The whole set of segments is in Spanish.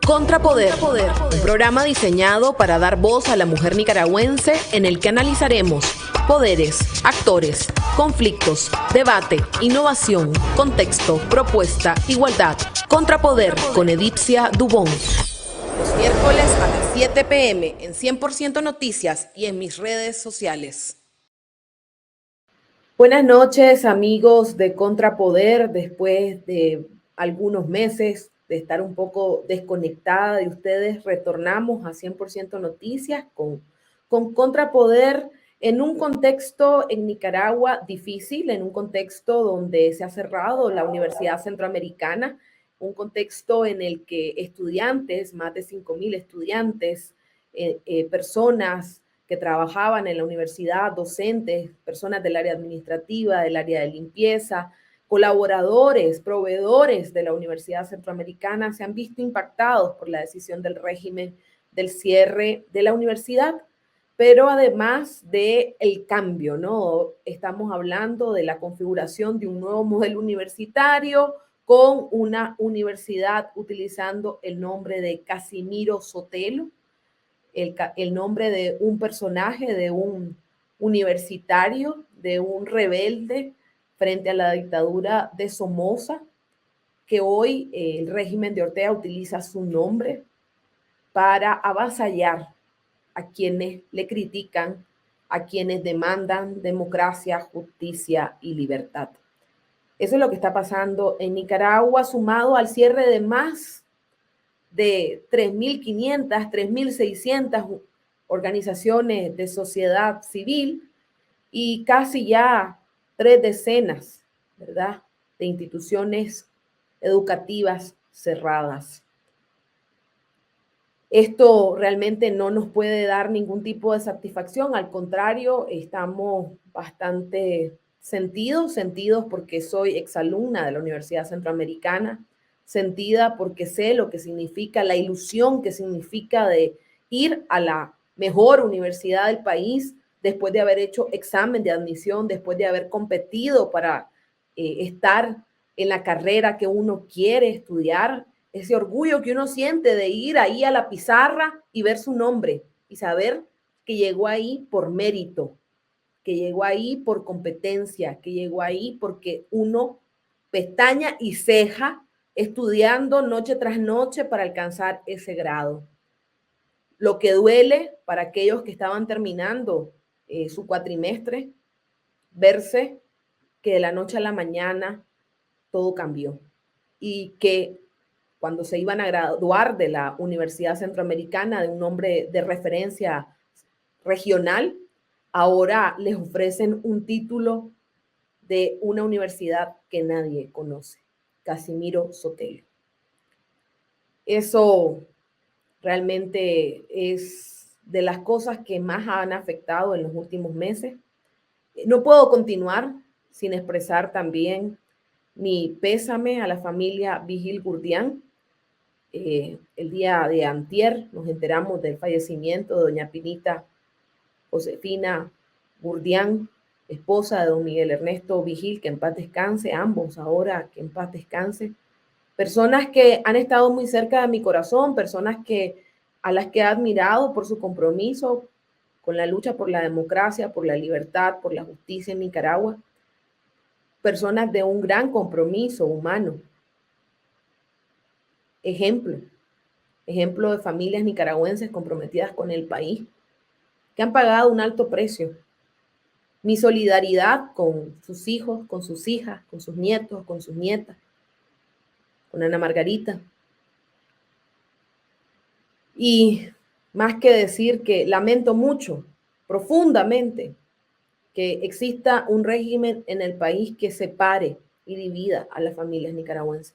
Contrapoder, un programa diseñado para dar voz a la mujer nicaragüense en el que analizaremos poderes, actores, conflictos, debate, innovación, contexto, propuesta, igualdad. Contrapoder con Edipcia Dubón. Los miércoles a las 7 p.m. en 100% Noticias y en mis redes sociales. Buenas noches, amigos de Contrapoder. Después de algunos meses de estar un poco desconectada de ustedes, retornamos a 100% Noticias con Contrapoder en un contexto en Nicaragua difícil, en un contexto donde se ha cerrado la Universidad Centroamericana, un contexto en el que estudiantes, más de 5,000 estudiantes, personas que trabajaban en la universidad, docentes, personas del área administrativa, del área de limpieza, colaboradores, proveedores de la Universidad Centroamericana se han visto impactados por la decisión del régimen del cierre de la universidad, pero además del cambio, ¿no? Estamos hablando de la configuración de un nuevo modelo universitario con una universidad utilizando el nombre de Casimiro Sotelo, el nombre de un personaje, de un universitario, de un rebelde frente a la dictadura de Somoza, que hoy el régimen de Ortega utiliza su nombre para avasallar a quienes le critican, a quienes demandan democracia, justicia y libertad. Eso es lo que está pasando en Nicaragua, sumado al cierre de más de 3.500, 3.600 organizaciones de sociedad civil y casi ya 3 decenas, ¿verdad?, de instituciones educativas cerradas. Esto realmente no nos puede dar ningún tipo de satisfacción, al contrario, estamos bastante sentidos porque soy exalumna de la Universidad Centroamericana, sentida porque sé lo que significa, la ilusión que significa de ir a la mejor universidad del país después de haber hecho examen de admisión, después de haber competido para estar en la carrera que uno quiere estudiar, ese orgullo que uno siente de ir ahí a la pizarra y ver su nombre y saber que llegó ahí por mérito, que llegó ahí por competencia, que llegó ahí porque uno pestaña y ceja estudiando noche tras noche para alcanzar ese grado. Lo que duele para aquellos que estaban terminando su cuatrimestre, verse que de la noche a la mañana todo cambió y que cuando se iban a graduar de la Universidad Centroamericana, de un nombre de referencia regional, ahora les ofrecen un título de una universidad que nadie conoce, Casimiro Sotelo. Eso realmente es de las cosas que más han afectado en los últimos meses. No puedo continuar sin expresar también mi pésame a la familia Vigil Gurdián. El día de antier nos enteramos del fallecimiento de doña Pinita Josefina Gurdián, esposa de don Miguel Ernesto Vigil, que en paz descanse, ambos ahora que en paz descanse. Personas que han estado muy cerca de mi corazón, personas a las que he admirado por su compromiso con la lucha por la democracia, por la libertad, por la justicia en Nicaragua. Personas de un gran compromiso humano. Ejemplo de familias nicaragüenses comprometidas con el país, que han pagado un alto precio. Mi solidaridad con sus hijos, con sus hijas, con sus nietos, con sus nietas, con Ana Margarita. Y más que decir que lamento mucho, profundamente, que exista un régimen en el país que separe y divida a las familias nicaragüenses.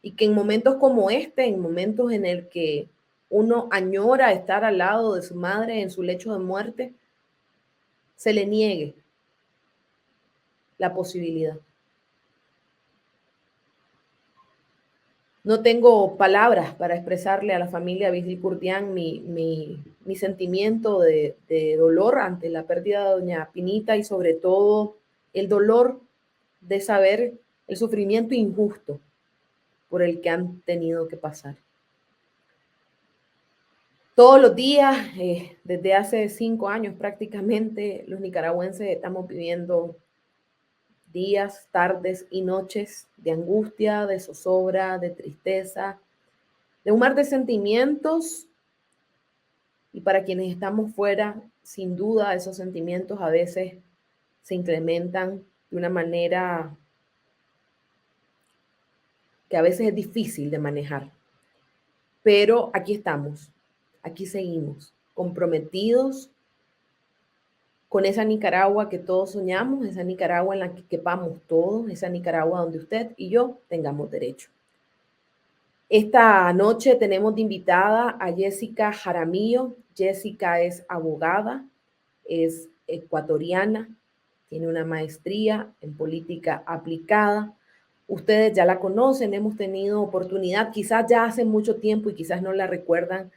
Y que en momentos como este, en momentos en el que uno añora estar al lado de su madre en su lecho de muerte, se le niegue la posibilidad. No tengo palabras para expresarle a la familia Vigil Gurdián mi sentimiento de dolor ante la pérdida de doña Pinita y sobre todo el dolor de saber el sufrimiento injusto por el que han tenido que pasar. Todos los días, desde hace 5 años prácticamente, los nicaragüenses estamos viviendo días, tardes y noches de angustia, de zozobra, de tristeza, de un mar de sentimientos. Y para quienes estamos fuera, sin duda esos sentimientos a veces se incrementan de una manera que a veces es difícil de manejar. Pero aquí estamos, aquí seguimos, comprometidos con esa Nicaragua que todos soñamos, esa Nicaragua en la que quepamos todos, esa Nicaragua donde usted y yo tengamos derecho. Esta noche tenemos de invitada a Jessica Jaramillo. Jessica es abogada, es ecuatoriana, tiene una maestría en política aplicada. Ustedes ya la conocen, hemos tenido oportunidad, quizás ya hace mucho tiempo y quizás no la recuerdan.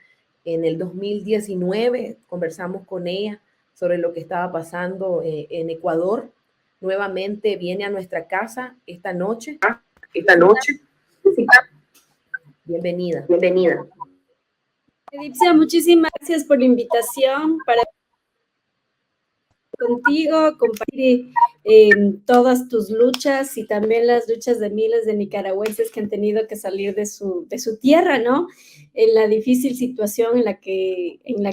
En el 2019 conversamos con ella sobre lo que estaba pasando en Ecuador. Nuevamente viene a nuestra casa esta noche. Esta noche. Bienvenida. Bienvenida. Edipcia, muchísimas gracias por la invitación para contigo, compartir todas tus luchas y también las luchas de miles de nicaragüenses que han tenido que salir de su tierra, ¿no? En la difícil situación en la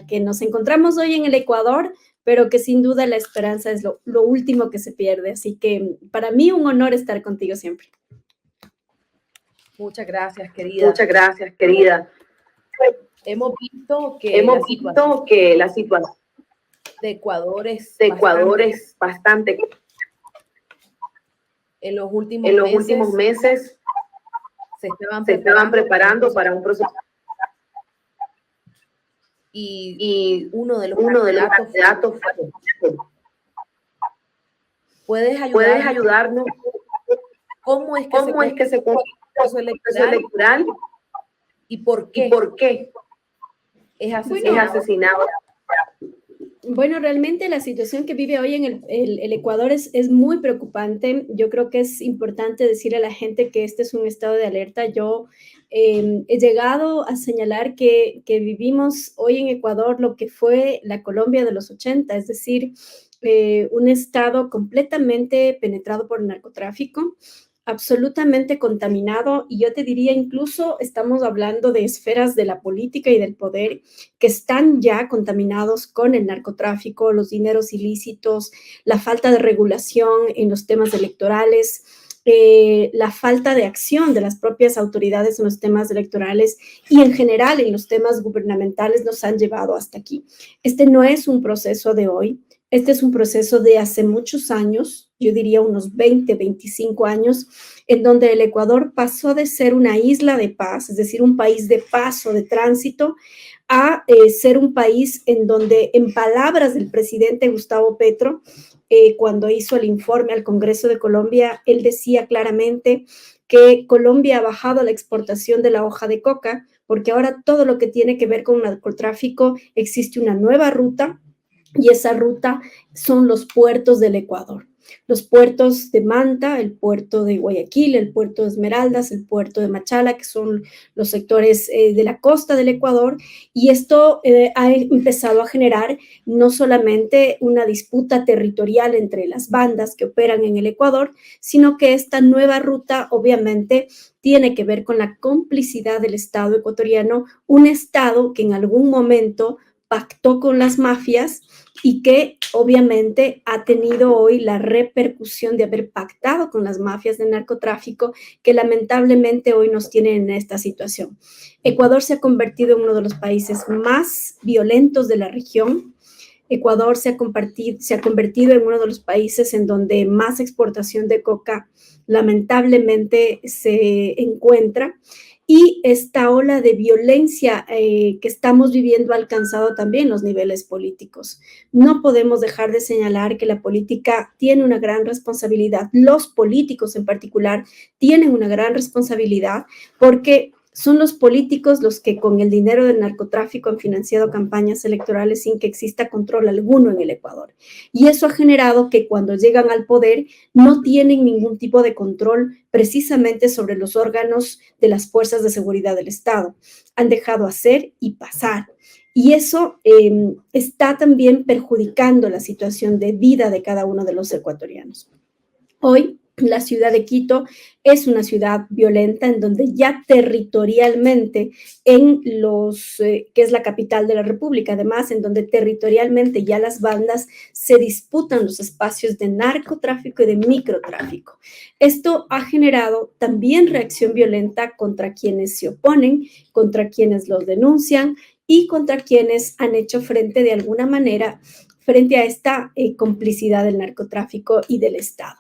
que nos encontramos hoy en el Ecuador, pero que sin duda la esperanza es lo último que se pierde. Así que para mí un honor estar contigo siempre. Muchas gracias, querida. Muchas gracias, querida. Hemos visto que la situación de Ecuador es bastante. En los últimos meses se estaban preparando para un proceso. Y uno de los candidatos fue. ¿Puedes ayudarnos? ¿Cómo es que se cumple el proceso electoral? ¿Y por qué es asesinado? Bueno, realmente la situación que vive hoy en el Ecuador es muy preocupante. Yo creo que es importante decirle a la gente que este es un estado de alerta. Yo he llegado a señalar que vivimos hoy en Ecuador lo que fue la Colombia de los 80, es decir, un estado completamente penetrado por el narcotráfico, absolutamente contaminado, y yo te diría incluso estamos hablando de esferas de la política y del poder que están ya contaminados con el narcotráfico, los dineros ilícitos, la falta de regulación en los temas electorales, la falta de acción de las propias autoridades en los temas electorales y en general en los temas gubernamentales nos han llevado hasta aquí. Este no es un proceso de hoy. Este es un proceso de hace muchos años, yo diría unos 20, 25 años, en donde el Ecuador pasó de ser una isla de paz, es decir, un país de paso, de tránsito, a ser un país en donde, en palabras del presidente Gustavo Petro, cuando hizo el informe al Congreso de Colombia, él decía claramente que Colombia ha bajado la exportación de la hoja de coca, porque ahora todo lo que tiene que ver con narcotráfico existe una nueva ruta, y esa ruta son los puertos del Ecuador. Los puertos de Manta, el puerto de Guayaquil, el puerto de Esmeraldas, el puerto de Machala, que son los sectores de la costa del Ecuador, y esto ha empezado a generar no solamente una disputa territorial entre las bandas que operan en el Ecuador, sino que esta nueva ruta obviamente tiene que ver con la complicidad del Estado ecuatoriano, un Estado que en algún momento pactó con las mafias y que obviamente ha tenido hoy la repercusión de haber pactado con las mafias de narcotráfico que lamentablemente hoy nos tienen en esta situación. Ecuador se ha convertido en uno de los países más violentos de la región. Ecuador se ha convertido en uno de los países en donde más exportación de coca lamentablemente se encuentra. Y esta ola de violencia que estamos viviendo ha alcanzado también los niveles políticos. No podemos dejar de señalar que la política tiene una gran responsabilidad. Los políticos en particular tienen una gran responsabilidad porque son los políticos los que con el dinero del narcotráfico han financiado campañas electorales sin que exista control alguno en el Ecuador. Y eso ha generado que cuando llegan al poder no tienen ningún tipo de control precisamente sobre los órganos de las fuerzas de seguridad del Estado. Han dejado hacer y pasar. y eso está también perjudicando la situación de vida de cada uno de los ecuatorianos. Hoy, la ciudad de Quito es una ciudad violenta en donde ya territorialmente, que es la capital de la República, además, en donde territorialmente ya las bandas se disputan los espacios de narcotráfico y de microtráfico. Esto ha generado también reacción violenta contra quienes se oponen, contra quienes los denuncian y contra quienes han hecho frente de alguna manera frente a esta complicidad del narcotráfico y del Estado.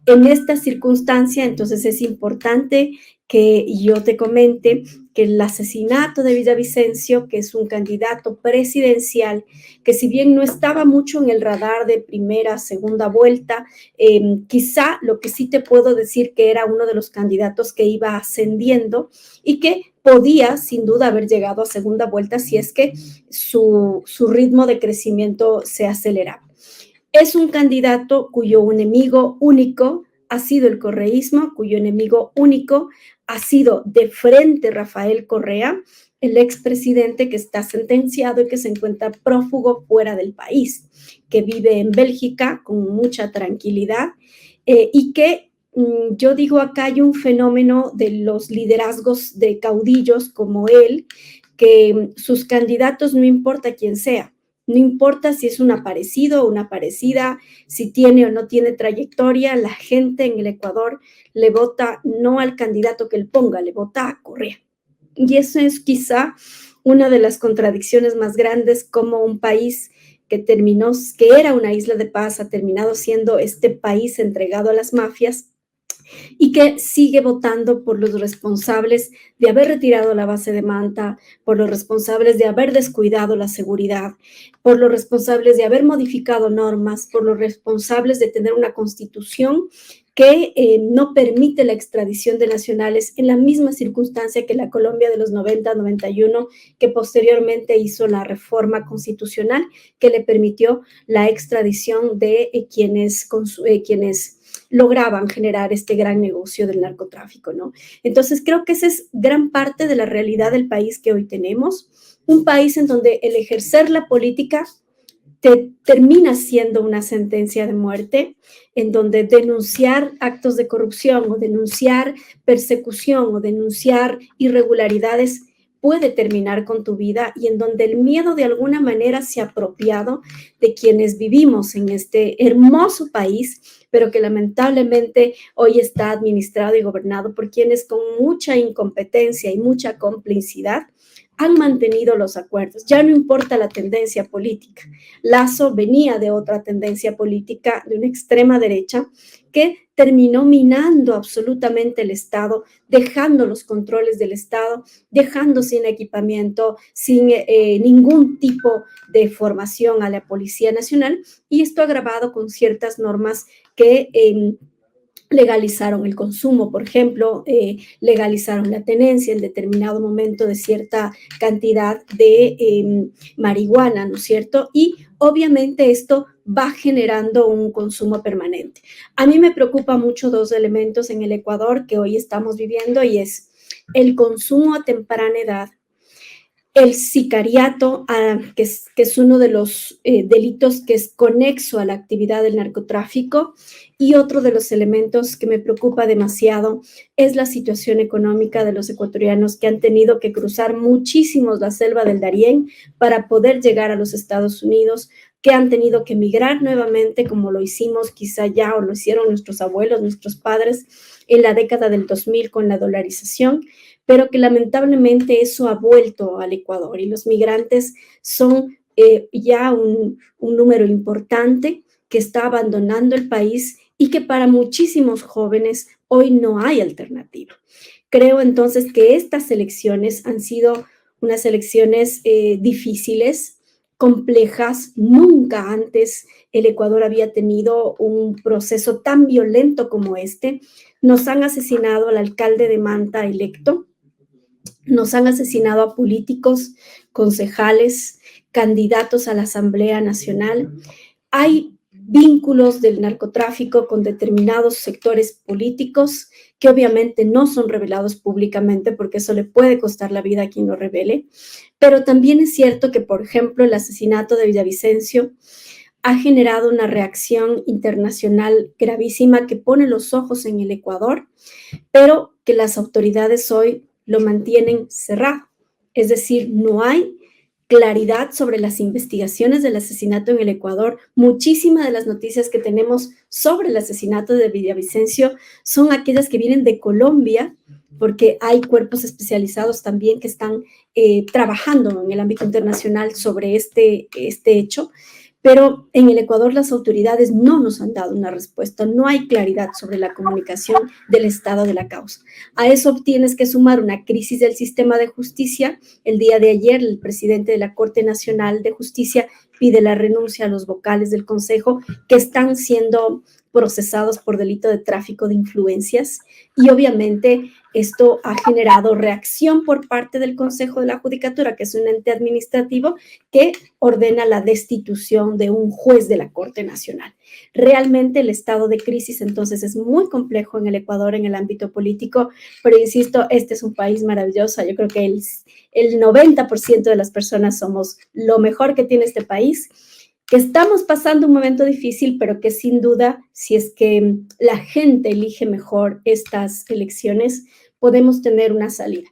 En esta circunstancia, entonces, es importante que yo te comente que el asesinato de Villavicencio, que es un candidato presidencial, que si bien no estaba mucho en el radar de primera, segunda vuelta, quizá lo que sí te puedo decir que era uno de los candidatos que iba ascendiendo y que podía sin duda haber llegado a segunda vuelta si es que su ritmo de crecimiento se aceleraba. Es un candidato cuyo enemigo único ha sido el correísmo, cuyo enemigo único ha sido de frente Rafael Correa, el expresidente que está sentenciado y que se encuentra prófugo fuera del país, que vive en Bélgica con mucha tranquilidad y que yo digo acá hay un fenómeno de los liderazgos de caudillos como él, que sus candidatos no importa quién sea, no importa si es un aparecido o una aparecida, si tiene o no tiene trayectoria, la gente en el Ecuador le vota no al candidato que él ponga, le vota a Correa. Y eso es quizá una de las contradicciones más grandes, como un país que era una isla de paz, ha terminado siendo este país entregado a las mafias y que sigue votando por los responsables de haber retirado la base de Manta, por los responsables de haber descuidado la seguridad, por los responsables de haber modificado normas, por los responsables de tener una constitución que no permite la extradición de nacionales en la misma circunstancia que la Colombia de los 90-91, que posteriormente hizo la reforma constitucional que le permitió la extradición de quienes lograban generar este gran negocio del narcotráfico, ¿no? Entonces, creo que esa es gran parte de la realidad del país que hoy tenemos, un país en donde el ejercer la política termina siendo una sentencia de muerte, en donde denunciar actos de corrupción o denunciar persecución o denunciar irregularidades puede terminar con tu vida y en donde el miedo de alguna manera se ha apropiado de quienes vivimos en este hermoso país, pero que lamentablemente hoy está administrado y gobernado por quienes con mucha incompetencia y mucha complicidad han mantenido los acuerdos. Ya no importa la tendencia política. Lazo venía de otra tendencia política, de una extrema derecha, que terminó minando absolutamente el Estado, dejando los controles del Estado, dejando sin equipamiento, sin ningún tipo de formación a la Policía Nacional, y esto agravado con ciertas normas que legalizaron el consumo, por ejemplo, legalizaron la tenencia en determinado momento de cierta cantidad de marihuana, ¿no es cierto? Y obviamente esto va generando un consumo permanente. A mí me preocupa mucho dos elementos en el Ecuador que hoy estamos viviendo y es el consumo a temprana edad, el sicariato, que es uno de los delitos que es conexo a la actividad del narcotráfico, y otro de los elementos que me preocupa demasiado es la situación económica de los ecuatorianos que han tenido que cruzar muchísimos la selva del Darién para poder llegar a los Estados Unidos, que han tenido que emigrar nuevamente, como lo hicimos quizá ya o lo hicieron nuestros abuelos, nuestros padres en la década del 2000 con la dolarización, pero que lamentablemente eso ha vuelto al Ecuador y los migrantes son ya un número importante que está abandonando el país y que para muchísimos jóvenes hoy no hay alternativa. Creo entonces que estas elecciones han sido unas elecciones difíciles, complejas. Nunca antes el Ecuador había tenido un proceso tan violento como este. Nos han asesinado al alcalde de Manta electo, nos han asesinado a políticos, concejales, candidatos a la Asamblea Nacional. Hay vínculos del narcotráfico con determinados sectores políticos que obviamente no son revelados públicamente porque eso le puede costar la vida a quien lo revele. Pero también es cierto que, por ejemplo, el asesinato de Villavicencio ha generado una reacción internacional gravísima que pone los ojos en el Ecuador, pero que las autoridades hoy lo mantienen cerrado. Es decir, no hay claridad sobre las investigaciones del asesinato en el Ecuador. Muchísimas de las noticias que tenemos sobre el asesinato de Villavicencio son aquellas que vienen de Colombia, porque hay cuerpos especializados también que están trabajando en el ámbito internacional sobre este hecho. Pero en el Ecuador las autoridades no nos han dado una respuesta, no hay claridad sobre la comunicación del estado de la causa. A eso tienes que sumar una crisis del sistema de justicia. El día de ayer el presidente de la Corte Nacional de Justicia pide la renuncia a los vocales del Consejo que están siendo procesados por delito de tráfico de influencias y obviamente esto ha generado reacción por parte del Consejo de la Judicatura, que es un ente administrativo que ordena la destitución de un juez de la Corte Nacional. Realmente el estado de crisis entonces es muy complejo en el Ecuador en el ámbito político, pero insisto, este es un país maravilloso. Yo creo que el 90% de las personas somos lo mejor que tiene este país, que estamos pasando un momento difícil, pero que sin duda, si es que la gente elige mejor estas elecciones, podemos tener una salida.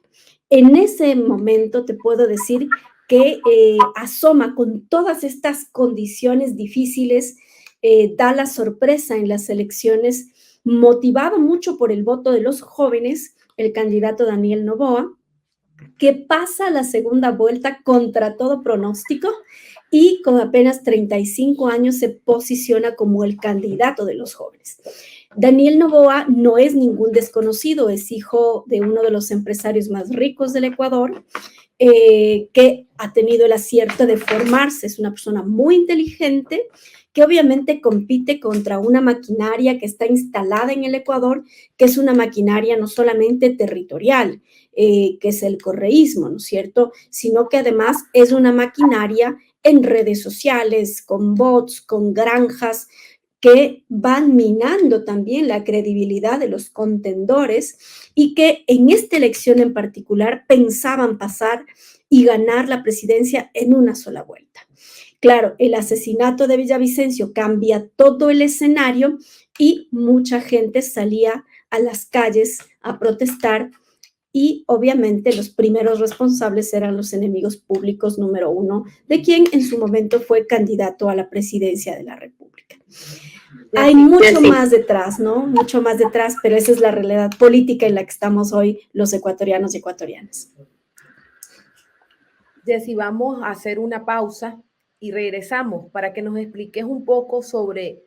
En ese momento te puedo decir que asoma con todas estas condiciones difíciles, da la sorpresa en las elecciones, motivado mucho por el voto de los jóvenes, el candidato Daniel Noboa, que pasa a la segunda vuelta contra todo pronóstico y con apenas 35 años se posiciona como el candidato de los jóvenes. Daniel Noboa no es ningún desconocido, es hijo de uno de los empresarios más ricos del Ecuador, que ha tenido el acierto de formarse, es una persona muy inteligente, que obviamente compite contra una maquinaria que está instalada en el Ecuador, que es una maquinaria no solamente territorial, que es el correísmo, ¿no es cierto?, sino que además es una maquinaria en redes sociales, con bots, con granjas, que van minando también la credibilidad de los contendores y que en esta elección en particular pensaban pasar y ganar la presidencia en una sola vuelta. Claro, el asesinato de Villavicencio cambia todo el escenario y mucha gente salía a las calles a protestar y obviamente los primeros responsables eran los enemigos públicos número uno de quien en su momento fue candidato a la presidencia de la República. Hay mucho más detrás, ¿no? Mucho más detrás, pero esa es la realidad política en la que estamos hoy los ecuatorianos y ecuatorianas. Jessy, vamos a hacer una pausa y regresamos para que nos expliques un poco sobre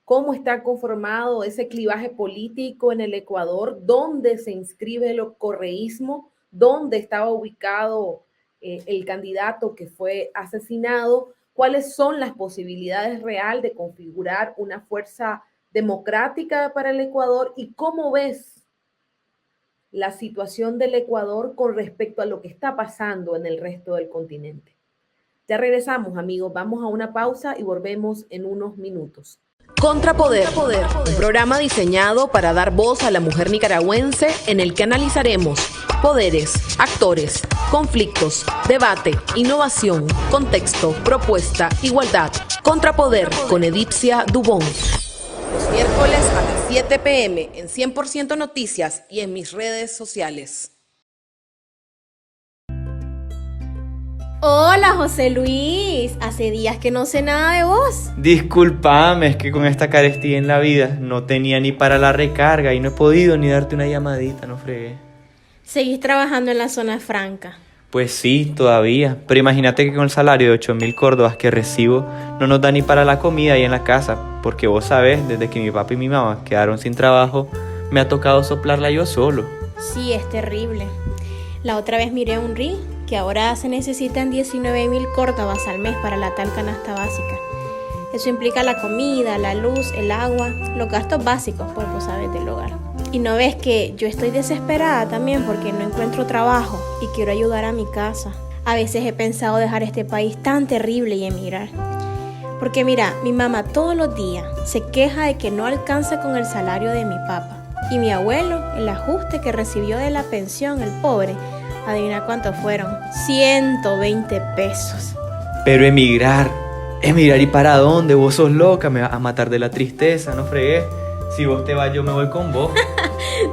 cómo está conformado ese clivaje político en el Ecuador, dónde se inscribe el correísmo, dónde estaba ubicado el candidato que fue asesinado, cuáles son las posibilidades reales de configurar una fuerza democrática para el Ecuador y cómo ves la situación del Ecuador con respecto a lo que está pasando en el resto del continente. Ya regresamos, amigos. Vamos a una pausa y volvemos en unos minutos. Contrapoder, un programa diseñado para dar voz a la mujer nicaragüense en el que analizaremos poderes, actores, conflictos, debate, innovación, contexto, propuesta, igualdad. Contrapoder con Edipcia Dubón. Los miércoles a las 7 p.m. en 100% Noticias y en mis redes sociales. Hola José Luis, hace días que no sé nada de vos. Discúlpame, es que con esta carestía en la vida no tenía ni para la recarga y no he podido ni darte una llamadita, no fregué. ¿Seguís trabajando en la zona franca? Pues sí, todavía, pero imagínate que con el salario de 8.000 córdobas que recibo no nos da ni para la comida ahí en la casa, porque vos sabés, desde que mi papá y mi mamá quedaron sin trabajo, me ha tocado soplarla yo solo. Sí, es terrible. La otra vez miré un reel que ahora se necesitan 19.000 córdobas al mes para la tal canasta básica. Eso implica la comida, la luz, el agua, los gastos básicos, pues vos sabés, del hogar. Y no ves que yo estoy desesperada también porque no encuentro trabajo y quiero ayudar a mi casa. A veces he pensado dejar este país tan terrible y emigrar. Porque mira, mi mamá todos los días se queja de que no alcanza con el salario de mi papá. Y mi abuelo, el ajuste que recibió de la pensión, el pobre, adivina cuánto fueron, 120 pesos. Pero emigrar ¿y para dónde? Vos sos loca, me vas a matar de la tristeza, no fregué. Si vos te vas, yo me voy con vos.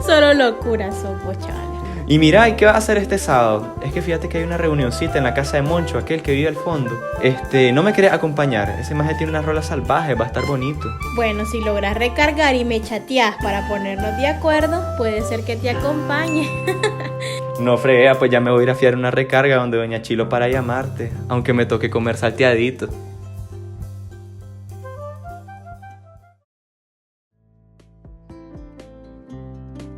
Solo locura sos vos, chaval. Y mira, ¿y qué vas a hacer este sábado? Es que fíjate que hay una reunioncita en la casa de Moncho, aquel que vive al fondo. ¿No me querés acompañar? Ese maje tiene una rola salvaje, va a estar bonito. Bueno, si logras recargar y me chateás para ponernos de acuerdo, puede ser que te acompañe. No freguea, pues ya me voy a ir a fiar una recarga donde doña Chilo para llamarte, aunque me toque comer salteadito.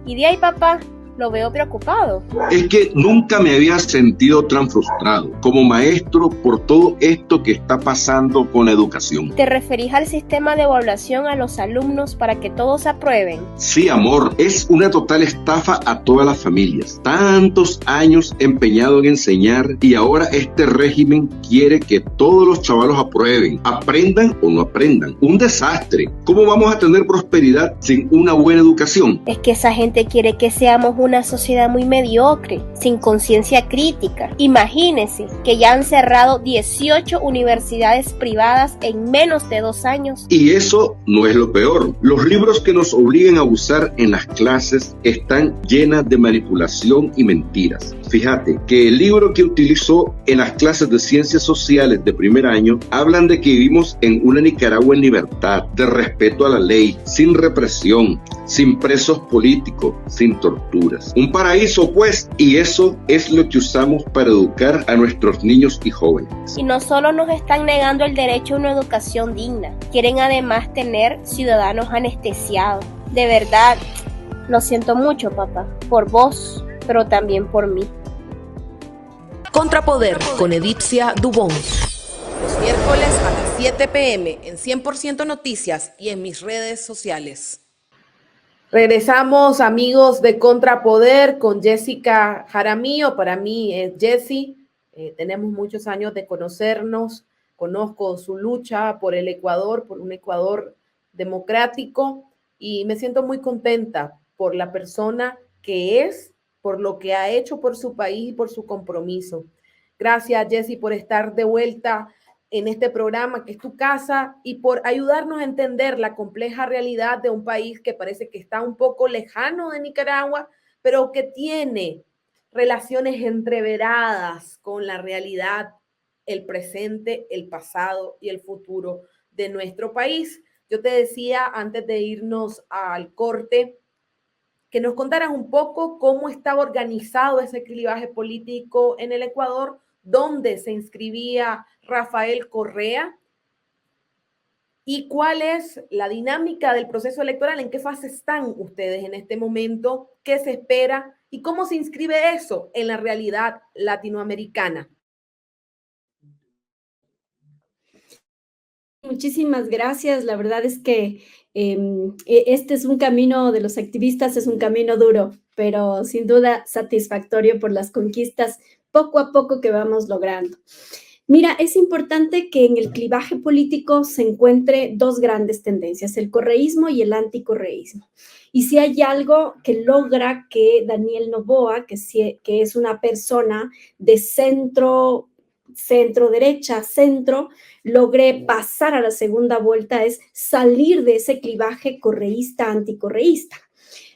¿Y de ahí, papá? Lo veo preocupado. Es que nunca me había sentido tan frustrado como maestro por todo esto que está pasando con la educación. ¿Te referís al sistema de evaluación a los alumnos para que todos aprueben? Sí, amor, es una total estafa a todas las familias. Tantos años empeñado en enseñar y ahora este régimen quiere que todos los chavalos aprueben, aprendan o no aprendan. Un desastre. ¿Cómo vamos a tener prosperidad sin una buena educación? Es que esa gente quiere que seamos una sociedad muy mediocre, sin conciencia crítica. Imagínense que ya han cerrado 18 universidades privadas en menos de 2 años. Y eso no es lo peor. Los libros que nos obligan a usar en las clases están llenas de manipulación y mentiras. Fíjate que el libro que utilizó en las clases de ciencias sociales de primer año hablan de que vivimos en una Nicaragua en libertad, de respeto a la ley, sin represión, sin presos políticos, sin torturas. Un paraíso, pues, y eso es lo que usamos para educar a nuestros niños y jóvenes. Y no solo nos están negando el derecho a una educación digna, quieren además tener ciudadanos anestesiados. De verdad, lo siento mucho, papá, por vos, pero también por mí. Contrapoder con Edipcia Dubón. Los miércoles a las 7 p.m. en 100% Noticias y en mis redes sociales. Regresamos, amigos de Contrapoder, con Jessica Jaramillo. Para mí es Jessie. Tenemos muchos años de conocernos. Conozco su lucha por el Ecuador, por un Ecuador democrático, y me siento muy contenta por la persona que es, por lo que ha hecho por su país y por su compromiso. Gracias, Jessie, por estar de vuelta en este programa que es tu casa y por ayudarnos a entender la compleja realidad de un país que parece que está un poco lejano de Nicaragua, pero que tiene relaciones entreveradas con la realidad, el presente, el pasado y el futuro de nuestro país. Yo te decía antes de irnos al corte que nos contaras un poco cómo estaba organizado ese clivaje político en el Ecuador, dónde se inscribía Rafael Correa y cuál es la dinámica del proceso electoral, en qué fase están ustedes en este momento, qué se espera y cómo se inscribe eso en la realidad latinoamericana. Muchísimas gracias. La verdad es que este es un camino de los activistas, es un camino duro, pero sin duda satisfactorio por las conquistas poco a poco que vamos logrando. Mira, es importante que en el clivaje político se encuentre dos grandes tendencias, el correísmo y el anticorreísmo. Y si hay algo que logra que Daniel Noboa, que es una persona de centro derecha, centro, logre pasar a la segunda vuelta, es salir de ese clivaje correísta, anticorreísta.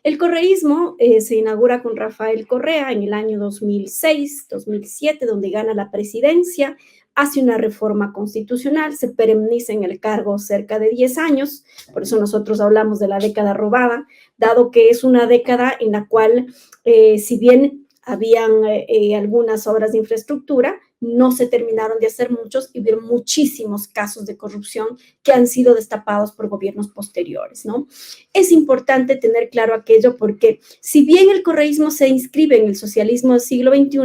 El correísmo se inaugura con Rafael Correa en el año 2006, 2007, donde gana la presidencia, hace una reforma constitucional, se permanece en el cargo cerca de 10 años, por eso nosotros hablamos de la década robada, dado que es una década en la cual, si bien habían algunas obras de infraestructura, no se terminaron de hacer muchos y hubieron muchísimos casos de corrupción que han sido destapados por gobiernos posteriores, ¿no? Es importante tener claro aquello porque si bien el correísmo se inscribe en el socialismo del siglo XXI,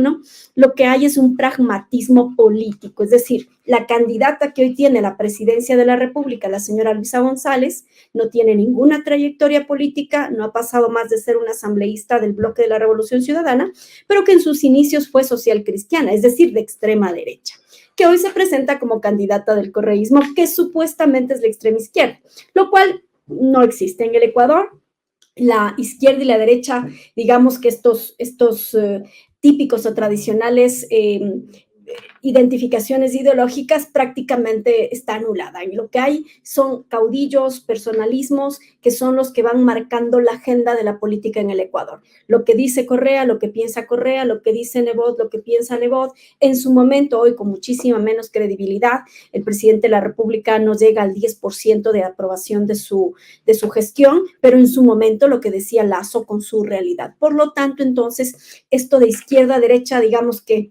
lo que hay es un pragmatismo político, es decir, la candidata que hoy tiene la presidencia de la República, la señora Luisa González, no tiene ninguna trayectoria política, no ha pasado más de ser una asambleísta del bloque de la Revolución Ciudadana, pero que en sus inicios fue social cristiana, es decir, de extrema derecha. que hoy se presenta como candidata del correísmo, que supuestamente es la extrema izquierda, lo cual no existe en el Ecuador. La izquierda y la derecha, digamos que estos típicos o tradicionales identificaciones ideológicas prácticamente está anulada. Y lo que hay son caudillos, personalismos, que son los que van marcando la agenda de la política en el Ecuador. Lo que dice Correa, lo que piensa Correa, lo que dice Nebot, lo que piensa Nebot. En su momento, hoy con muchísima menos credibilidad, el presidente de la República no llega al 10% de aprobación de su gestión, pero en su momento lo que decía Lazo con su realidad. Por lo tanto, entonces, esto de izquierda-derecha, digamos que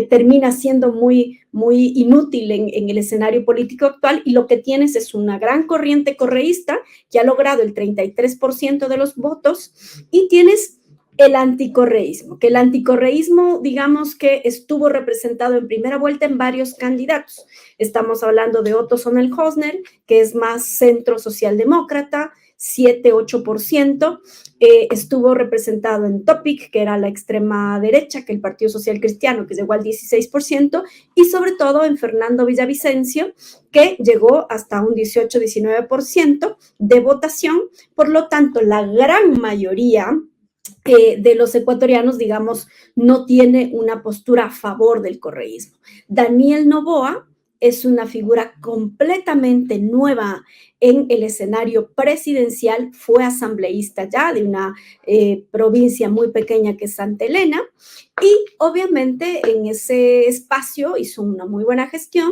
termina siendo muy inútil en el escenario político actual, y lo que tienes es una gran corriente correísta que ha logrado el 33% de los votos, y tienes el anticorreísmo, que el anticorreísmo, digamos que estuvo representado en primera vuelta en varios candidatos. Estamos hablando de Otto Sonnenhosner, que es más centro socialdemócrata, 7-8%, estuvo representado en Topic, que era la extrema derecha, que el Partido Social Cristiano, que llegó al 16%, y sobre todo en Fernando Villavicencio, que llegó hasta un 18-19% de votación. Por lo tanto, la gran mayoría de los ecuatorianos, digamos, no tiene una postura a favor del correísmo. Daniel Noboa es una figura completamente nueva en el escenario presidencial, fue asambleísta ya de una provincia muy pequeña que es Santa Elena, y obviamente en ese espacio hizo una muy buena gestión,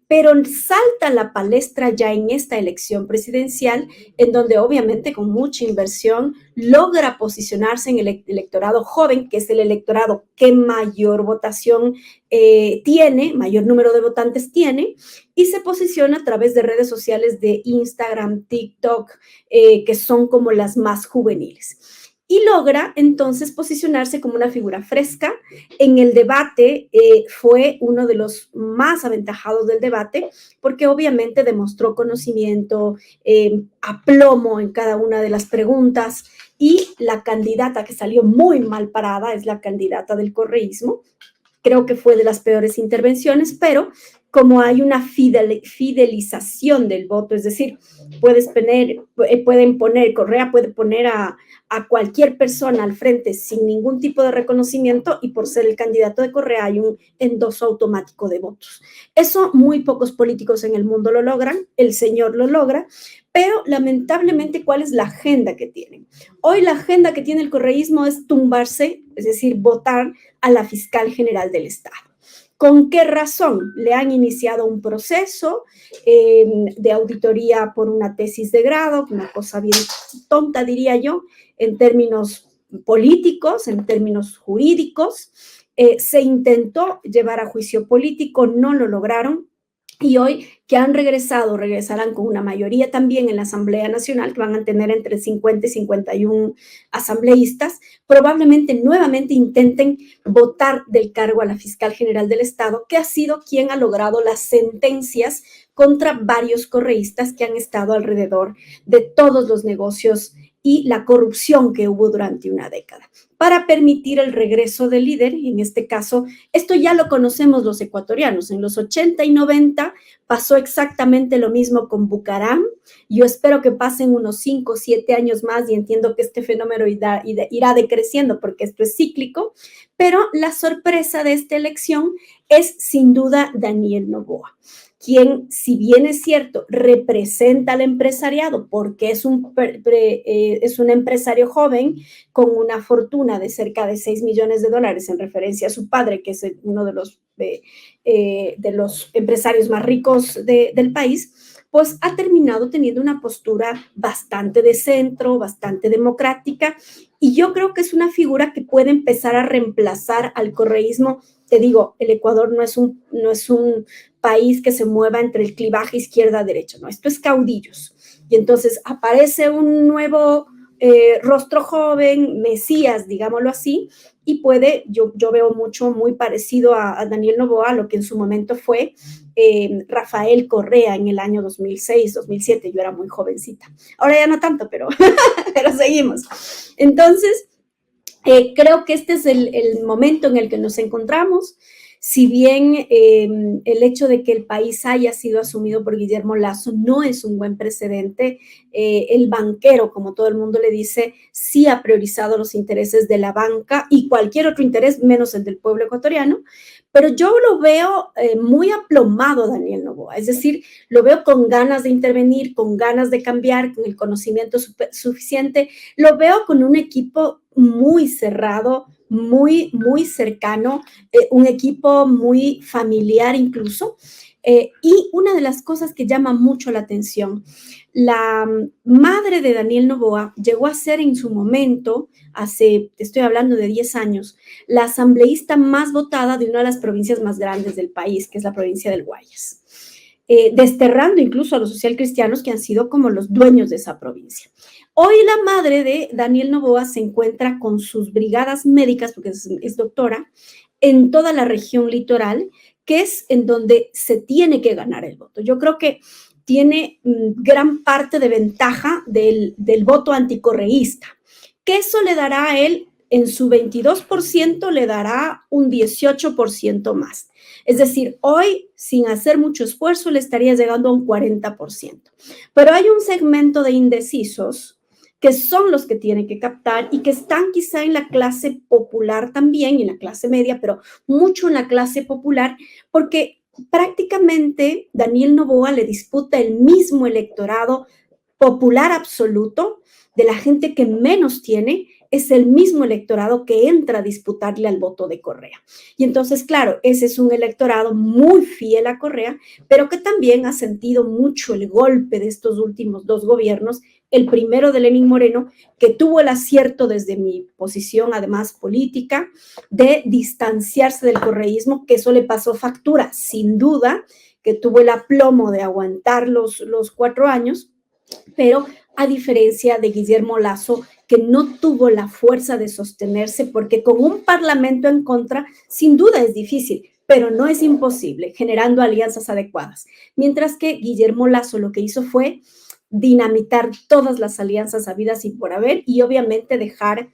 pero salta a la palestra ya en esta elección presidencial, en donde obviamente con mucha inversión logra posicionarse en el electorado joven, que es el electorado que mayor votación tiene, mayor número de votantes tiene, y se posiciona a través de redes sociales de Instagram, TikTok, que son como las más juveniles. Y logra entonces posicionarse como una figura fresca. En el debate fue uno de los más aventajados del debate, porque obviamente demostró conocimiento, aplomo en cada una de las preguntas, y la candidata que salió muy mal parada es la candidata del correísmo. Creo que fue de las peores intervenciones, pero como hay una fidelización del voto, es decir, Correa puede poner a cualquier persona al frente sin ningún tipo de reconocimiento, y por ser el candidato de Correa hay un endoso automático de votos. Eso muy pocos políticos en el mundo lo logran, el señor lo logra, pero lamentablemente, ¿cuál es la agenda que tienen? Hoy la agenda que tiene el correísmo es tumbarse, es decir, votar a la fiscal general del Estado. ¿Con qué razón? Le han iniciado un proceso de auditoría por una tesis de grado, una cosa bien tonta, diría yo, en términos políticos, en términos jurídicos. Se intentó llevar a juicio político, no lo lograron. Y hoy que han regresarán con una mayoría también en la Asamblea Nacional, que van a tener entre 50 y 51 asambleístas, probablemente nuevamente intenten votar del cargo a la fiscal general del Estado, que ha sido quien ha logrado las sentencias contra varios correístas que han estado alrededor de todos los negocios y la corrupción que hubo durante una década, para permitir el regreso del líder. En este caso, esto ya lo conocemos los ecuatorianos. En los 80 y 90 pasó exactamente lo mismo con Bucaram. Yo espero que pasen unos 5 o 7 años más, y entiendo que este fenómeno irá decreciendo porque esto es cíclico, pero la sorpresa de esta elección es sin duda Daniel Noboa, quien, si bien es cierto, representa al empresariado porque es un empresario joven con una fortuna de cerca de $6 millones en referencia a su padre, que es uno de los empresarios más ricos del país, pues ha terminado teniendo una postura bastante de centro, bastante democrática, y yo creo que es una figura que puede empezar a reemplazar al correísmo. Te digo, el Ecuador no es un país que se mueva entre el clivaje izquierda-derecha, no, esto es caudillos. Y entonces aparece un nuevo rostro joven, Mesías, digámoslo así, y yo veo muy parecido a Daniel Noboa, lo que en su momento fue Rafael Correa en el año 2006, 2007, yo era muy jovencita. Ahora ya no tanto, pero seguimos. Entonces, creo que este es el momento en el que nos encontramos. si bien el hecho de que el país haya sido asumido por Guillermo Lasso no es un buen precedente, el banquero, como todo el mundo le dice, sí ha priorizado los intereses de la banca y cualquier otro interés, menos el del pueblo ecuatoriano, pero yo lo veo muy aplomado, Daniel Noboa, es decir, lo veo con ganas de intervenir, con ganas de cambiar, con el conocimiento suficiente, lo veo con un equipo muy cerrado, muy cercano, un equipo muy familiar incluso. Y una de las cosas que llama mucho la atención, la madre de Daniel Noboa llegó a ser en su momento, te estoy hablando de 10 años, la asambleísta más votada de una de las provincias más grandes del país, que es la provincia del Guayas, desterrando incluso a los socialcristianos que han sido como los dueños de esa provincia. Hoy la madre de Daniel Noboa se encuentra con sus brigadas médicas, porque es doctora, en toda la región litoral, que es en donde se tiene que ganar el voto. Yo creo que tiene gran parte de ventaja del voto anticorreísta, que eso le dará a él, en su 22%, le dará un 18% más. Es decir, hoy, sin hacer mucho esfuerzo, le estaría llegando a un 40%. Pero hay un segmento de indecisos que son los que tienen que captar y que están quizá en la clase popular también, en la clase media, pero mucho en la clase popular, porque prácticamente Daniel Noboa le disputa el mismo electorado popular absoluto de la gente que menos tiene, es el mismo electorado que entra a disputarle al voto de Correa. Y entonces, claro, ese es un electorado muy fiel a Correa, pero que también ha sentido mucho el golpe de estos últimos 2 gobiernos, el primero de Lenín Moreno, que tuvo el acierto desde mi posición, además política, de distanciarse del correísmo, que eso le pasó factura, sin duda, que tuvo el aplomo de aguantar los 4 años, pero a diferencia de Guillermo Lasso, que no tuvo la fuerza de sostenerse, porque con un parlamento en contra, sin duda es difícil, pero no es imposible, generando alianzas adecuadas. Mientras que Guillermo Lasso lo que hizo fue dinamitar todas las alianzas habidas y por haber y obviamente dejar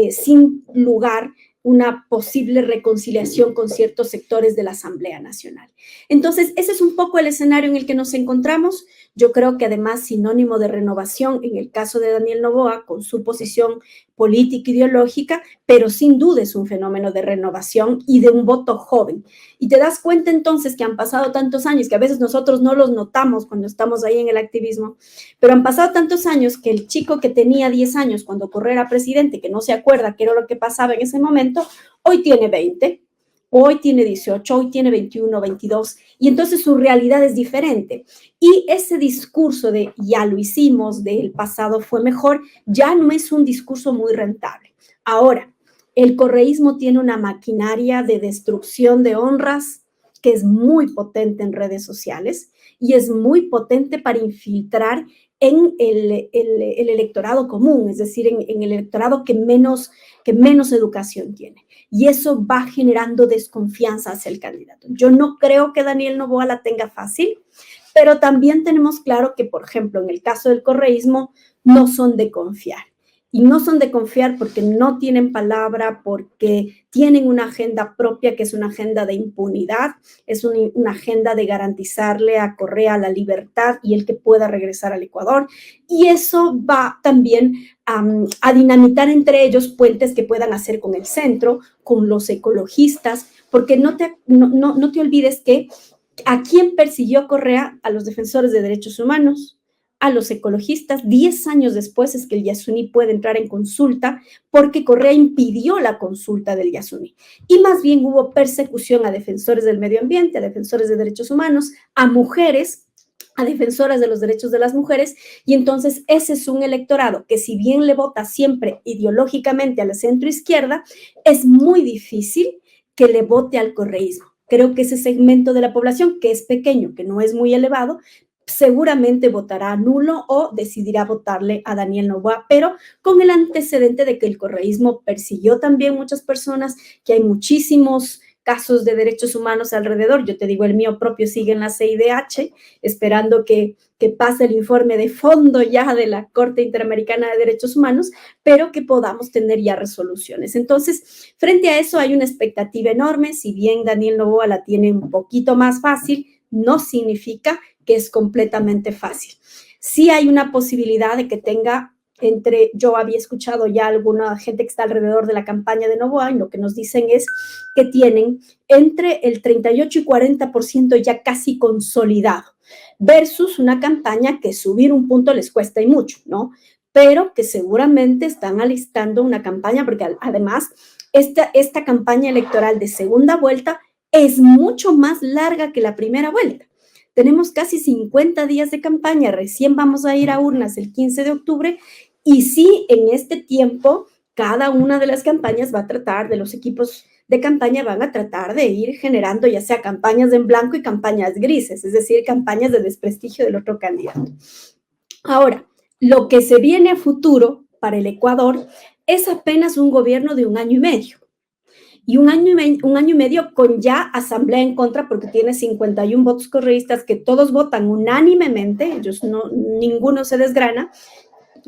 sin lugar una posible reconciliación con ciertos sectores de la Asamblea Nacional. Entonces, ese es un poco el escenario en el que nos encontramos. Yo creo que además sinónimo de renovación en el caso de Daniel Noboa con su posición política ideológica, pero sin duda es un fenómeno de renovación y de un voto joven. Y te das cuenta entonces que han pasado tantos años, que a veces nosotros no los notamos cuando estamos ahí en el activismo, pero han pasado tantos años que el chico que tenía 10 años cuando Correa era presidente, que no se acuerda qué era lo que pasaba en ese momento, hoy tiene 20. Hoy tiene 18, hoy tiene 21, 22, y entonces su realidad es diferente. Y ese discurso de ya lo hicimos, del pasado fue mejor, ya no es un discurso muy rentable. Ahora, el correísmo tiene una maquinaria de destrucción de honras que es muy potente en redes sociales y es muy potente para infiltrar en el electorado común, es decir, en el electorado que menos educación tiene. Y eso va generando desconfianza hacia el candidato. Yo no creo que Daniel Noboa la tenga fácil, pero también tenemos claro que, por ejemplo, en el caso del correísmo, no son de confiar. Y no son de confiar porque no tienen palabra, porque tienen una agenda propia que es una agenda de impunidad, es una agenda de garantizarle a Correa la libertad y el que pueda regresar al Ecuador. Y eso va también a dinamitar entre ellos puentes que puedan hacer con el centro, con los ecologistas, porque no te olvides que ¿a quién persiguió Correa? A los defensores de derechos humanos, a los ecologistas. 10 años después es que el Yasuní puede entrar en consulta porque Correa impidió la consulta del Yasuní. Y más bien hubo persecución a defensores del medio ambiente, a defensores de derechos humanos, a mujeres, a defensoras de los derechos de las mujeres, y entonces ese es un electorado que si bien le vota siempre ideológicamente a la centroizquierda, es muy difícil que le vote al correísmo. Creo que ese segmento de la población, que es pequeño, que no es muy elevado, seguramente votará nulo o decidirá votarle a Daniel Noboa, pero con el antecedente de que el correísmo persiguió también muchas personas, que hay muchísimos casos de derechos humanos alrededor. Yo te digo, el mío propio sigue en la CIDH, esperando que pase el informe de fondo ya de la Corte Interamericana de Derechos Humanos, pero que podamos tener ya resoluciones. Entonces, frente a eso hay una expectativa enorme. Si bien Daniel Noboa la tiene un poquito más fácil, no significa que es completamente fácil. Sí hay una posibilidad de que tenga yo había escuchado ya alguna gente que está alrededor de la campaña de Noboa, y lo que nos dicen es que tienen entre el 38 y 40% ya casi consolidado, versus una campaña que subir un punto les cuesta y mucho, ¿no? Pero que seguramente están alistando una campaña, porque además esta campaña electoral de segunda vuelta es mucho más larga que la primera vuelta. Tenemos casi 50 días de campaña, recién vamos a ir a urnas el 15 de octubre, y sí, en este tiempo, cada una de las campañas va a tratar, de los equipos de campaña van a tratar de ir generando ya sea campañas en blanco y campañas grises, es decir, campañas de desprestigio del otro candidato. Ahora, lo que se viene a futuro para el Ecuador es apenas un gobierno de 1 año y medio. Y un año y medio con ya asamblea en contra, porque tiene 51 votos correístas que todos votan unánimemente, ninguno se desgrana,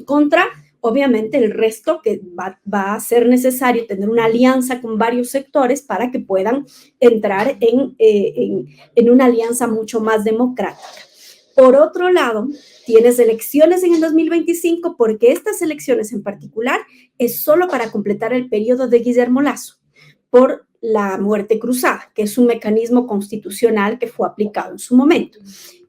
contra, obviamente, el resto que va a ser necesario tener una alianza con varios sectores para que puedan entrar en una alianza mucho más democrática. Por otro lado, tienes elecciones en el 2025, porque estas elecciones en particular es solo para completar el periodo de Guillermo Lasso por la muerte cruzada, que es un mecanismo constitucional que fue aplicado en su momento.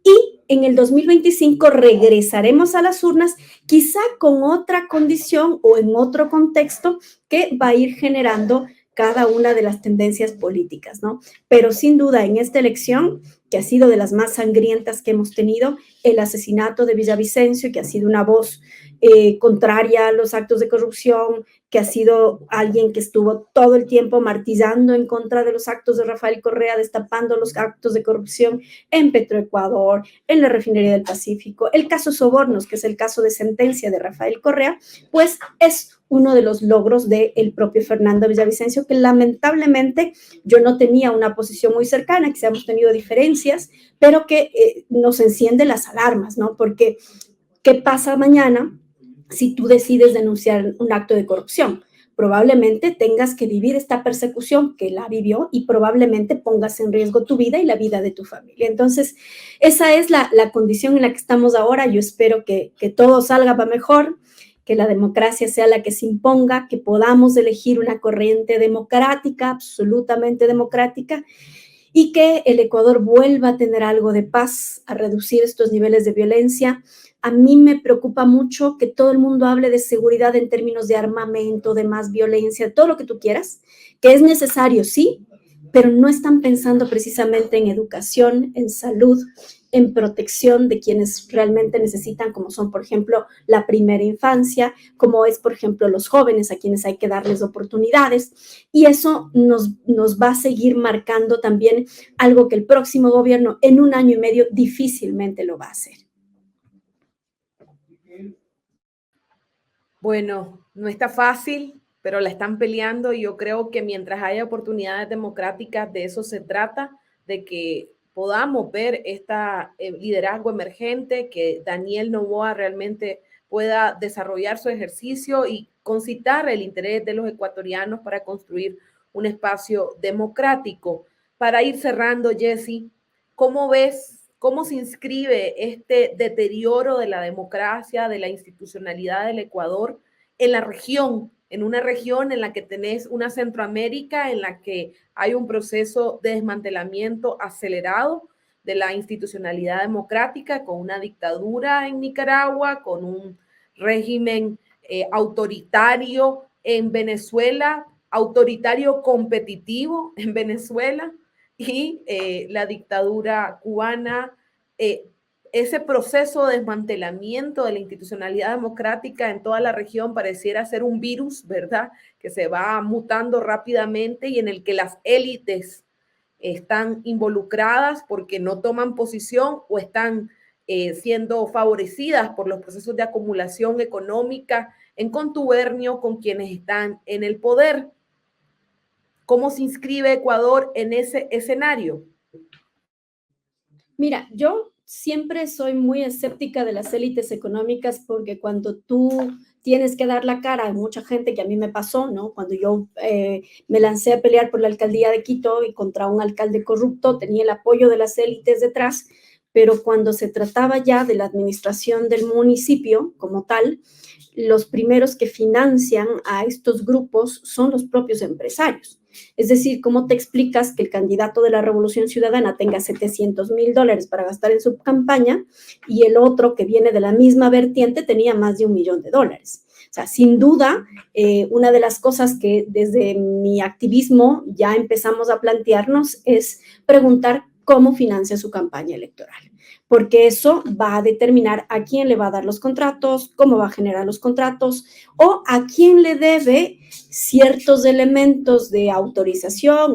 Y en el 2025 regresaremos a las urnas, quizá con otra condición o en otro contexto que va a ir generando cada una de las tendencias políticas, ¿no? Pero sin duda en esta elección, que ha sido de las más sangrientas que hemos tenido, el asesinato de Villavicencio, que ha sido una voz contraria a los actos de corrupción, que ha sido alguien que estuvo todo el tiempo martillando en contra de los actos de Rafael Correa, destapando los actos de corrupción en Petroecuador, en la refinería del Pacífico. El caso Sobornos, que es el caso de sentencia de Rafael Correa, pues es uno de los logros del propio Fernando Villavicencio, que lamentablemente yo no tenía una posición muy cercana, que hemos tenido diferencias, pero que nos enciende las alarmas, ¿no? Porque, ¿qué pasa mañana si tú decides denunciar un acto de corrupción? Probablemente tengas que vivir esta persecución que la vivió y probablemente pongas en riesgo tu vida y la vida de tu familia. Entonces, esa es la condición en la que estamos ahora. Yo espero que todo salga para mejor, que la democracia sea la que se imponga, que podamos elegir una corriente democrática, absolutamente democrática, y que el Ecuador vuelva a tener algo de paz, a reducir estos niveles de violencia. A mí me preocupa mucho que todo el mundo hable de seguridad en términos de armamento, de más violencia, todo lo que tú quieras, que es necesario, sí, pero no están pensando precisamente en educación, en salud, en protección de quienes realmente necesitan, como son, por ejemplo, la primera infancia, como es, por ejemplo, los jóvenes a quienes hay que darles oportunidades. Y eso nos va a seguir marcando también algo que el próximo gobierno en 1 año y medio difícilmente lo va a hacer. Bueno, no está fácil, pero la están peleando y yo creo que mientras haya oportunidades democráticas, de eso se trata, de que podamos ver este liderazgo emergente, que Daniel Noboa realmente pueda desarrollar su ejercicio y concitar el interés de los ecuatorianos para construir un espacio democrático. Para ir cerrando, Jessy, ¿cómo ves, cómo se inscribe este deterioro de la democracia, de la institucionalidad del Ecuador en la región, en una región en la que tenés una Centroamérica en la que hay un proceso de desmantelamiento acelerado de la institucionalidad democrática, con una dictadura en Nicaragua, con un régimen autoritario en Venezuela, autoritario competitivo en Venezuela, y la dictadura cubana, ese proceso de desmantelamiento de la institucionalidad democrática en toda la región pareciera ser un virus, ¿verdad? Que se va mutando rápidamente y en el que las élites están involucradas porque no toman posición o están siendo favorecidas por los procesos de acumulación económica en contubernio con quienes están en el poder. ¿Cómo se inscribe Ecuador en ese escenario? Mira, yo siempre soy muy escéptica de las élites económicas porque cuando tú tienes que dar la cara, hay mucha gente que a mí me pasó, ¿no? Cuando yo me lancé a pelear por la alcaldía de Quito y contra un alcalde corrupto, tenía el apoyo de las élites detrás, pero cuando se trataba ya de la administración del municipio como tal, los primeros que financian a estos grupos son los propios empresarios. Es decir, ¿cómo te explicas que el candidato de la Revolución Ciudadana tenga $700,000 para gastar en su campaña y el otro que viene de la misma vertiente tenía más de $1 millón? O sea, sin duda, una de las cosas que desde mi activismo ya empezamos a plantearnos es preguntar cómo financia su campaña electoral, porque eso va a determinar a quién le va a dar los contratos, cómo va a generar los contratos o a quién le debe ciertos elementos de autorización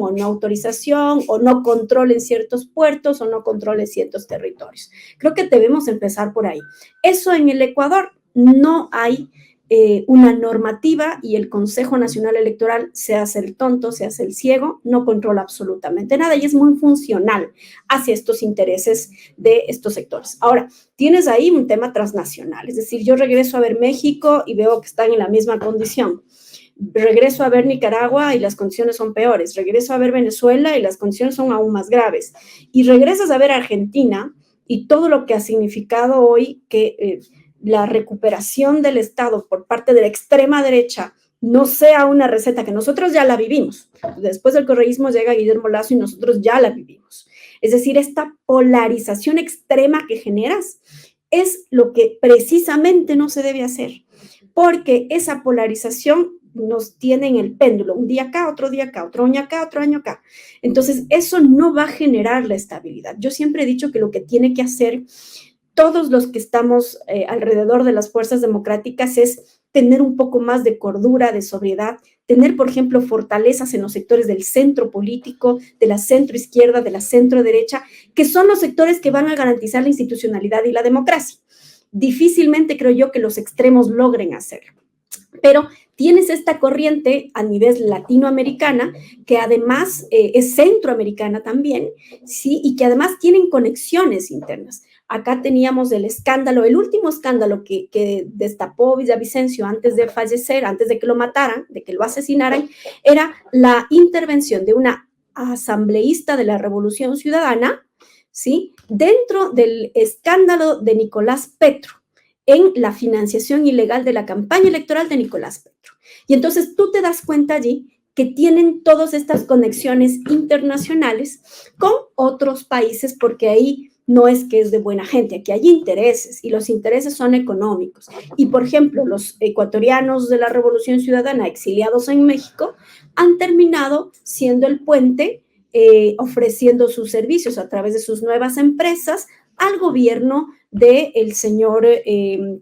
o no control en ciertos puertos o no control en ciertos territorios. Creo que debemos empezar por ahí. Eso en el Ecuador no hay una normativa y el Consejo Nacional Electoral se hace el tonto, se hace el ciego, no controla absolutamente nada y es muy funcional hacia estos intereses de estos sectores. Ahora, tienes ahí un tema transnacional, es decir, yo regreso a ver México y veo que están en la misma condición. Regreso a ver Nicaragua y las condiciones son peores. Regreso a ver Venezuela y las condiciones son aún más graves. Y regresas a ver Argentina y todo lo que ha significado hoy que la recuperación del Estado por parte de la extrema derecha no sea una receta que nosotros ya la vivimos. Después del correísmo llega Guillermo Lasso y nosotros ya la vivimos. Es decir, esta polarización extrema que generas es lo que precisamente no se debe hacer, porque esa polarización nos tiene en el péndulo, un día acá, otro día acá, otro año acá, otro año acá. Entonces, eso no va a generar la estabilidad. Yo siempre he dicho que lo que tiene que hacer todos los que estamos alrededor de las fuerzas democráticas es tener un poco más de cordura, de sobriedad, tener, por ejemplo, fortalezas en los sectores del centro político, de la centro izquierda, de la centro derecha, que son los sectores que van a garantizar la institucionalidad y la democracia. Difícilmente creo yo que los extremos logren hacerlo. Pero tienes esta corriente a nivel latinoamericana que además es centroamericana también, ¿sí? Y que además tienen conexiones internas. Acá teníamos el escándalo, el último escándalo que destapó Villavicencio antes de fallecer, antes de que lo mataran, de que lo asesinaran, era la intervención de una asambleísta de la Revolución Ciudadana, ¿sí? Dentro del escándalo de Nicolás Petro, en la financiación ilegal de la campaña electoral de Nicolás Petro. Y entonces tú te das cuenta allí que tienen todas estas conexiones internacionales con otros países, porque ahí no es que es de buena gente, aquí hay intereses y los intereses son económicos. Y, por ejemplo, los ecuatorianos de la Revolución Ciudadana exiliados en México han terminado siendo el puente, ofreciendo sus servicios a través de sus nuevas empresas al gobierno del señor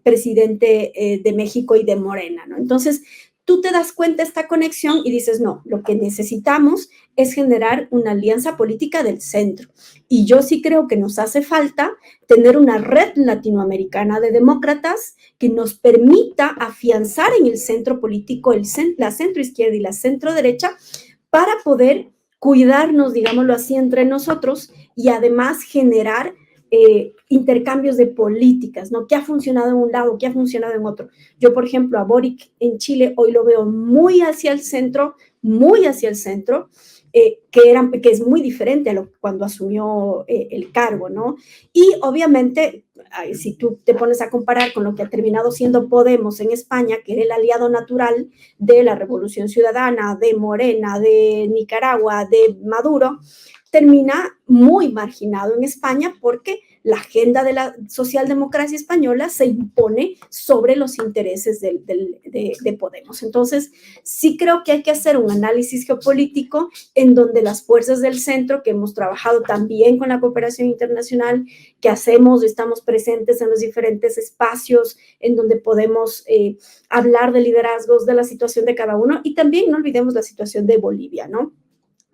presidente de México y de Morena, ¿no? Entonces, tú te das cuenta de esta conexión y dices, no, lo que necesitamos es generar una alianza política del centro. Y yo sí creo que nos hace falta tener una red latinoamericana de demócratas que nos permita afianzar en el centro político, la centro izquierda y la centro derecha, para poder cuidarnos, digámoslo así, entre nosotros y además generar intercambios de políticas, ¿no? ¿Qué ha funcionado en un lado? ¿Qué ha funcionado en otro? Yo, por ejemplo, a Boric en Chile hoy lo veo muy hacia el centro, que es muy diferente a lo que cuando asumió el cargo, ¿no? Y obviamente, si tú te pones a comparar con lo que ha terminado siendo Podemos en España, que era el aliado natural de la Revolución Ciudadana, de Morena, de Nicaragua, de Maduro, termina muy marginado en España porque la agenda de la socialdemocracia española se impone sobre los intereses de Podemos. Entonces, sí creo que hay que hacer un análisis geopolítico en donde las fuerzas del centro, que hemos trabajado también con la cooperación internacional, que estamos presentes en los diferentes espacios en donde podemos hablar de liderazgos, de la situación de cada uno, y también no olvidemos la situación de Bolivia, ¿no?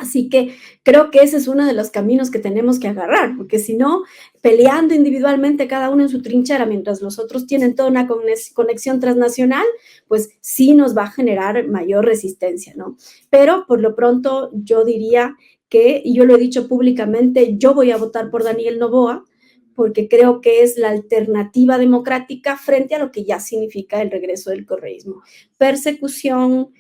Así que creo que ese es uno de los caminos que tenemos que agarrar, porque si no, peleando individualmente cada uno en su trinchera, mientras los otros tienen toda una conexión transnacional, pues sí nos va a generar mayor resistencia, ¿no? Pero por lo pronto yo diría que, y yo lo he dicho públicamente, yo voy a votar por Daniel Noboa, porque creo que es la alternativa democrática frente a lo que ya significa el regreso del correísmo. Persecución,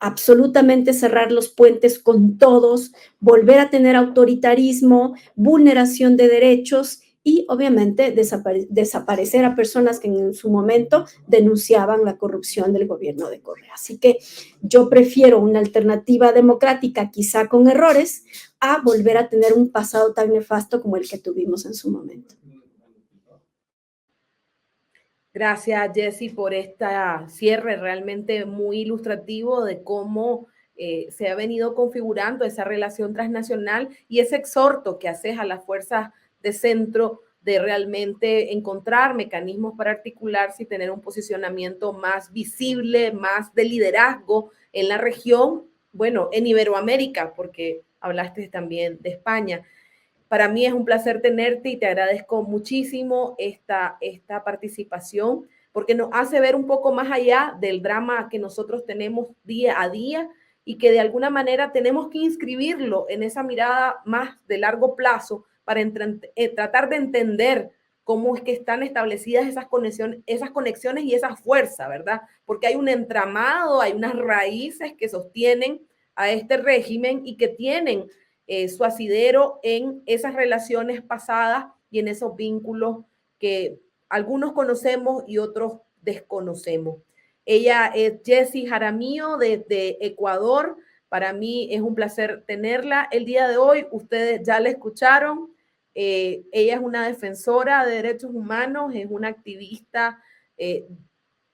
absolutamente cerrar los puentes con todos, volver a tener autoritarismo, vulneración de derechos y obviamente desaparecer a personas que en su momento denunciaban la corrupción del gobierno de Correa. Así que yo prefiero una alternativa democrática, quizá con errores, a volver a tener un pasado tan nefasto como el que tuvimos en su momento. Gracias, Jessy, por este cierre realmente muy ilustrativo de cómo se ha venido configurando esa relación transnacional y ese exhorto que haces a las fuerzas de centro de realmente encontrar mecanismos para articularse y tener un posicionamiento más visible, más de liderazgo en la región, bueno, en Iberoamérica, porque hablaste también de España. Para mí es un placer tenerte y te agradezco muchísimo esta participación, porque nos hace ver un poco más allá del drama que nosotros tenemos día a día y que de alguna manera tenemos que inscribirlo en esa mirada más de largo plazo para tratar de entender cómo es que están establecidas esas conexiones y esa fuerza, ¿verdad? Porque hay un entramado, hay unas raíces que sostienen a este régimen y que tienen su asidero en esas relaciones pasadas y en esos vínculos que algunos conocemos y otros desconocemos. Ella es Jessy Jaramillo desde Ecuador. Para mí es un placer tenerla el día de hoy. Ustedes ya la escucharon. Ella es una defensora de derechos humanos, es una activista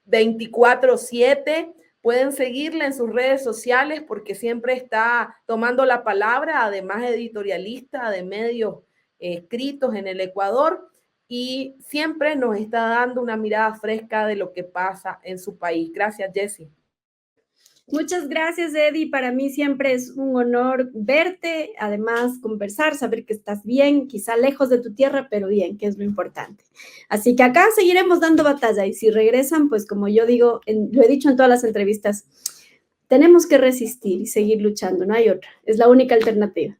24/7. Pueden seguirla en sus redes sociales porque siempre está tomando la palabra, además editorialista de medios escritos en el Ecuador, y siempre nos está dando una mirada fresca de lo que pasa en su país. Gracias, Jessy. Muchas gracias, Eddie. Para mí siempre es un honor verte, además conversar, saber que estás bien, quizá lejos de tu tierra, pero bien, que es lo importante. Así que acá seguiremos dando batalla y si regresan, pues como yo digo, lo he dicho en todas las entrevistas, tenemos que resistir y seguir luchando, no hay otra, es la única alternativa.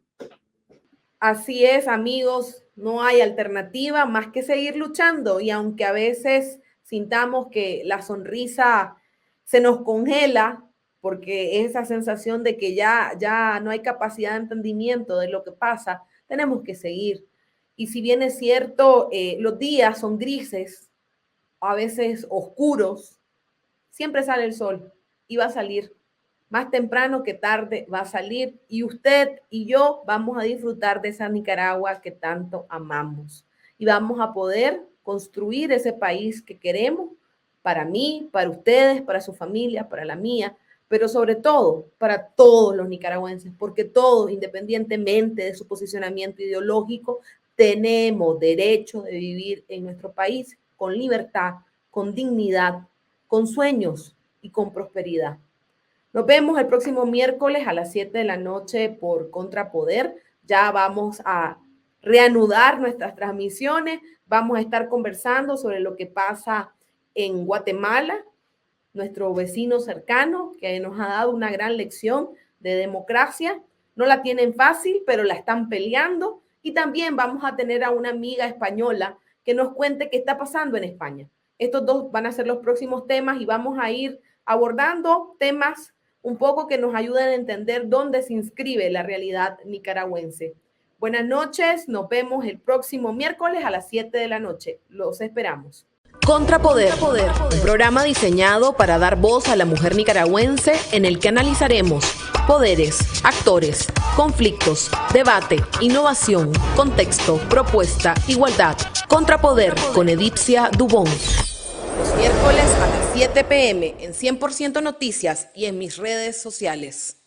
Así es, amigos, no hay alternativa más que seguir luchando y aunque a veces sintamos que la sonrisa se nos congela, porque esa sensación de que ya no hay capacidad de entendimiento de lo que pasa, tenemos que seguir. Y si bien es cierto, los días son grises, a veces oscuros, siempre sale el sol y va a salir. Más temprano que tarde va a salir y usted y yo vamos a disfrutar de esa Nicaragua que tanto amamos. Y vamos a poder construir ese país que queremos para mí, para ustedes, para su familia, para la mía, pero sobre todo para todos los nicaragüenses, porque todos, independientemente de su posicionamiento ideológico, tenemos derecho de vivir en nuestro país con libertad, con dignidad, con sueños y con prosperidad. Nos vemos el próximo miércoles a las 7 de la noche por Contrapoder. Ya vamos a reanudar nuestras transmisiones, vamos a estar conversando sobre lo que pasa en Guatemala, nuestro vecino cercano, que nos ha dado una gran lección de democracia. No la tienen fácil, pero la están peleando. Y también vamos a tener a una amiga española que nos cuente qué está pasando en España. Estos dos van a ser los próximos temas y vamos a ir abordando temas un poco que nos ayuden a entender dónde se inscribe la realidad nicaragüense. Buenas noches, nos vemos el próximo miércoles a las 7 de la noche. Los esperamos. Contrapoder, un programa diseñado para dar voz a la mujer nicaragüense en el que analizaremos poderes, actores, conflictos, debate, innovación, contexto, propuesta, igualdad. Contrapoder con Edipcia Dubón. Los miércoles a las 7 p.m. en 100% Noticias y en mis redes sociales.